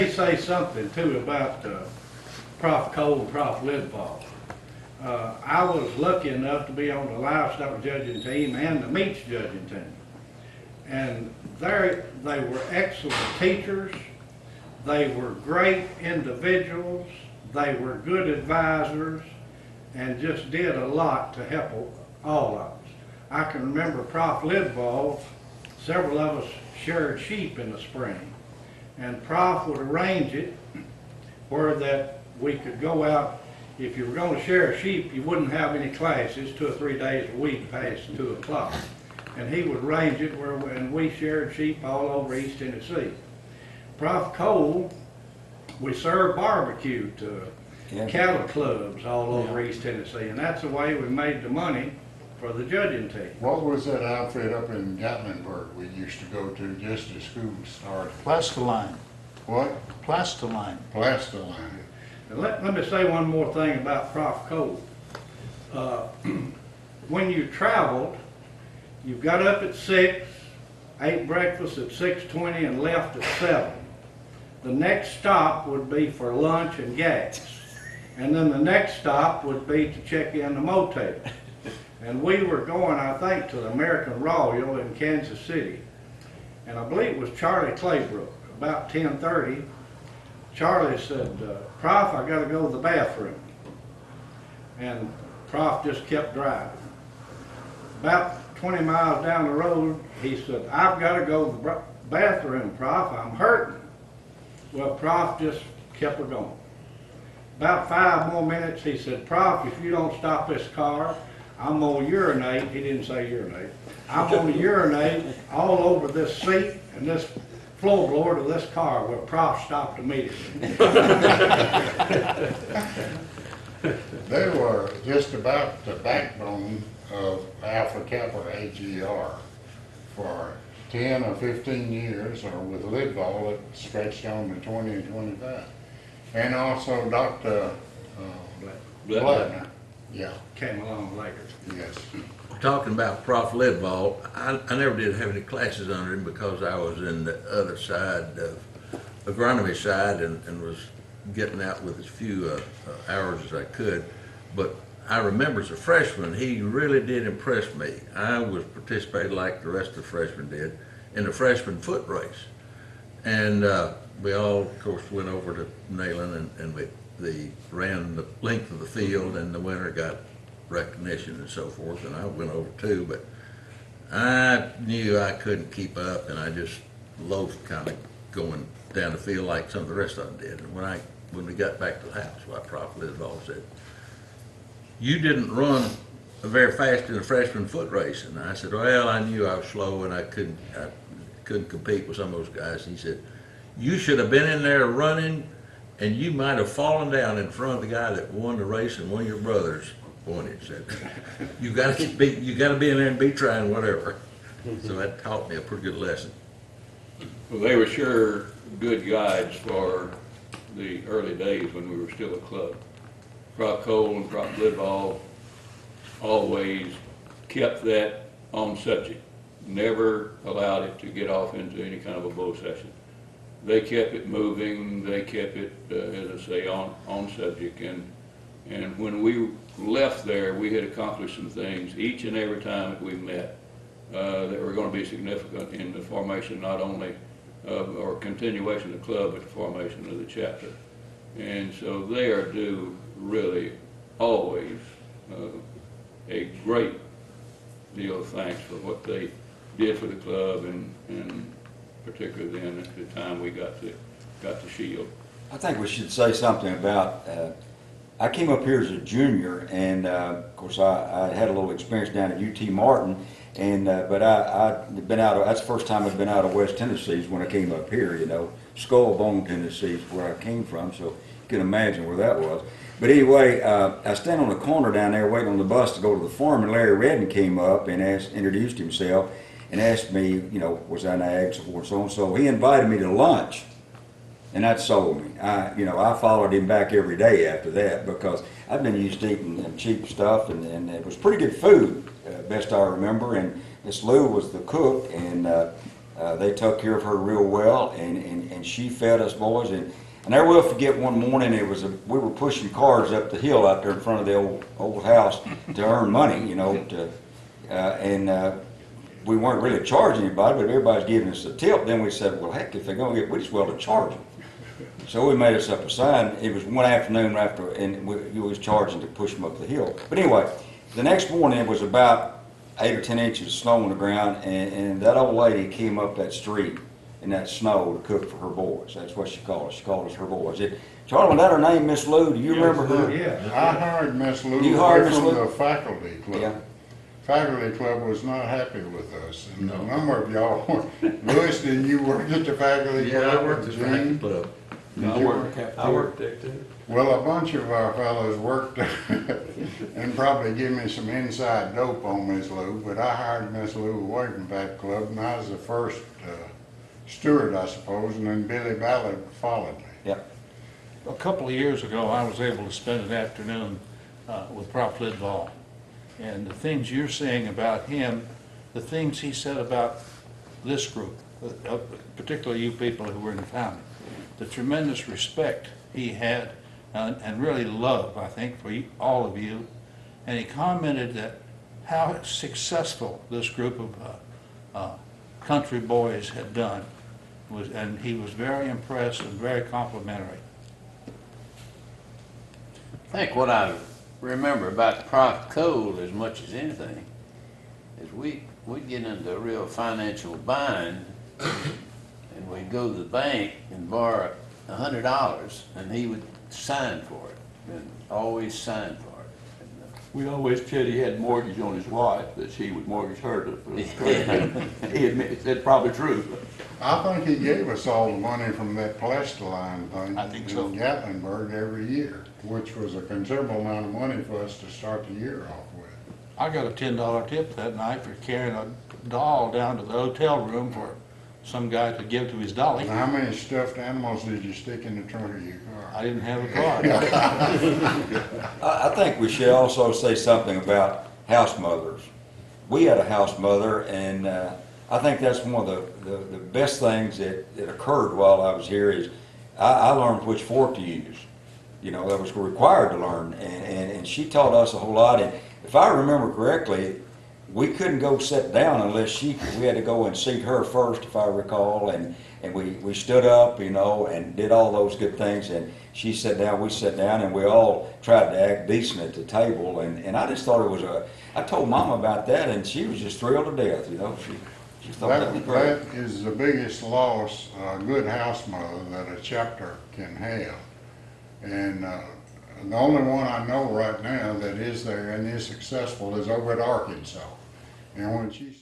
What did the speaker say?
me say something too about Prof. Cole and Prof. Lidball. I was lucky enough to be on the livestock judging team and the meats judging team. And they were excellent teachers. They were great individuals. They were good advisors and just did a lot to help all of us. I can remember Prof. Lidball, several of us shared sheep in the spring. And Prof would arrange it where that we could go out. If you were going to share a sheep, you wouldn't have any classes 2 or 3 days a week past 2 o'clock. And he would arrange it where and we shared sheep all over East Tennessee. Prof. Cole, we served barbecue to cattle clubs all over East Tennessee, and that's the way we made the money for the judging team. What was that outfit up in Gatlinburg we used to go to just as school started? Plastiline. What? Plastiline. Plastiline. And let me say one more thing about Prof. Cole. When you traveled, you got up at 6, ate breakfast at 6:20 and left at 7. The next stop would be for lunch and gas. And then the next stop would be to check in the motel. And we were going, I think, to the American Royal in Kansas City. And I believe it was Charlie Claybrook, about 10:30. Charlie said, Prof, I gotta go to the bathroom. And Prof just kept driving. About 20 miles down the road, he said, I've gotta go to the bathroom, Prof, I'm hurting. Well, Prof just kept her going. About 5 more minutes, he said, Prof, if you don't stop this car, I'm gonna urinate. He didn't say urinate. I'm gonna urinate all over this seat and this floorboard of this car. Where Prof stopped immediately. They were just about the backbone of Alpha Kappa AGR for 10 or 15 years, or with Lidball it stretched on to 20 and 25. And also Dr. Bladner. Yeah. Came along later. Yes. Talking about Prof. Lidball, I never did have any classes under him because I was in the other side of agronomy side and was getting out with as few hours as I could. But I remember as a freshman, he really did impress me. I was participating like the rest of the freshmen did in the freshman foot race. And we all, of course, went over to Nayland and we ran the length of the field, and the winner got recognition and so forth, and I went over too, but I knew I couldn't keep up, and I just loafed kind of going down the field like some of the rest of them did. And when we got back to the house, Prof. Lidball said, you didn't run very fast in a freshman foot race. And I said, well, I knew I was slow and I couldn't compete with some of those guys. And he said, you should have been in there running, and you might have fallen down in front of the guy that won the race, and one of your brothers won it. Said, you got to be in there and be trying whatever. So that taught me a pretty good lesson. Well, they were sure good guides for the early days when we were still a club. Prof. Cole and Prof. Lidball always kept that on subject, never allowed it to get off into any kind of a bull session. They kept it moving, they kept it, as I say, on subject. And when we left there, we had accomplished some things each and every time that we met that were going to be significant in the formation not only of, or continuation of the club, but the formation of the chapter. And so they are due really always a great deal of thanks for what they did for the club, and particularly then at the time we got the Shield. I think we should say something about, I came up here as a junior, and of course I had a little experience down at UT Martin, and but I'd been out of, that's the first time I'd been out of West Tennessee when I came up here, you know. Skull Bone, Tennessee is where I came from, so you can imagine where that was. But anyway, I stand on the corner down there waiting on the bus to go to the farm, and Larry Redden came up and introduced himself and asked me, you know, was I an ag, so forth and so on. So he invited me to lunch, and that sold me. I followed him back every day after that because I've been used to eating cheap stuff, and it was pretty good food, best I remember. And Miss Lou was the cook, and They took care of her real well, and she fed us boys. And I never will forget one morning, we were pushing cars up the hill out there in front of the old house to earn money, you know, we weren't really charging anybody, but everybody's giving us a tip. Then we said, well, heck, if they're going to get, we just well to charge them. So we made us up a sign. It was one afternoon after, and we was charging to push them up the hill. But anyway, the next morning it was about 8 or 10 inches of snow on the ground, and that old lady came up that street in that snow to cook for her boys. That's what she called us. She called us her boys. Charlie, was that her name, Miss Lou? Do you remember her? Yeah. I hired Miss Lou You hired Miss from Lou? the faculty club. Yeah. Faculty club was not happy with us, and a number of y'all, Louis, did you work at the faculty club? Yeah, I worked at the Gene? faculty club. I worked there too. Well, a bunch of our fellows worked and probably give me some inside dope on Miss Lou, but I hired Miss Lou away from that club, and I was the first steward, I suppose, and then Billy Ballard followed me. Yep. A couple of years ago, I was able to spend an afternoon with Prof. Lidval. And the things you're saying about him, the things he said about this group, particularly you people who were in the founding, the tremendous respect he had and really love, I think, for all of you. And he commented that how successful this group of country boys had done, and he was very impressed and very complimentary. I think what I remember about Prof. Cole as much as anything is we'd get into a real financial bind, and we'd go to the bank and borrow $100, and he would sign for it, and always sign for it. We always said he had mortgage on his wife, that she would mortgage her to. He admits that's probably true. I think he gave us all the money from that plastiline thing I think so. in Gatlinburg every year, which was a considerable amount of money for us to start the year off with. I got a $10 tip that night for carrying a doll down to the hotel room for some guy to give to his dolly. And how many stuffed animals did you stick in the trunk of your car? I didn't have a car. I think we should also say something about house mothers. We had a house mother, and I think that's one of the best things that occurred while I was here is I learned which fork to use. You know, that was required to learn, and she taught us a whole lot. And if I remember correctly, we couldn't go sit down unless we had to go and see her first, if I recall, and we stood up, you know, and did all those good things, and she sat down, we sat down, and we all tried to act decent at the table, and I just thought it was I told Mama about that, and she was just thrilled to death, you know, she thought that was great. That is the biggest loss a good house mother that a chapter can have. And the only one I know right now that is there and is successful is over at Arkansas. And when she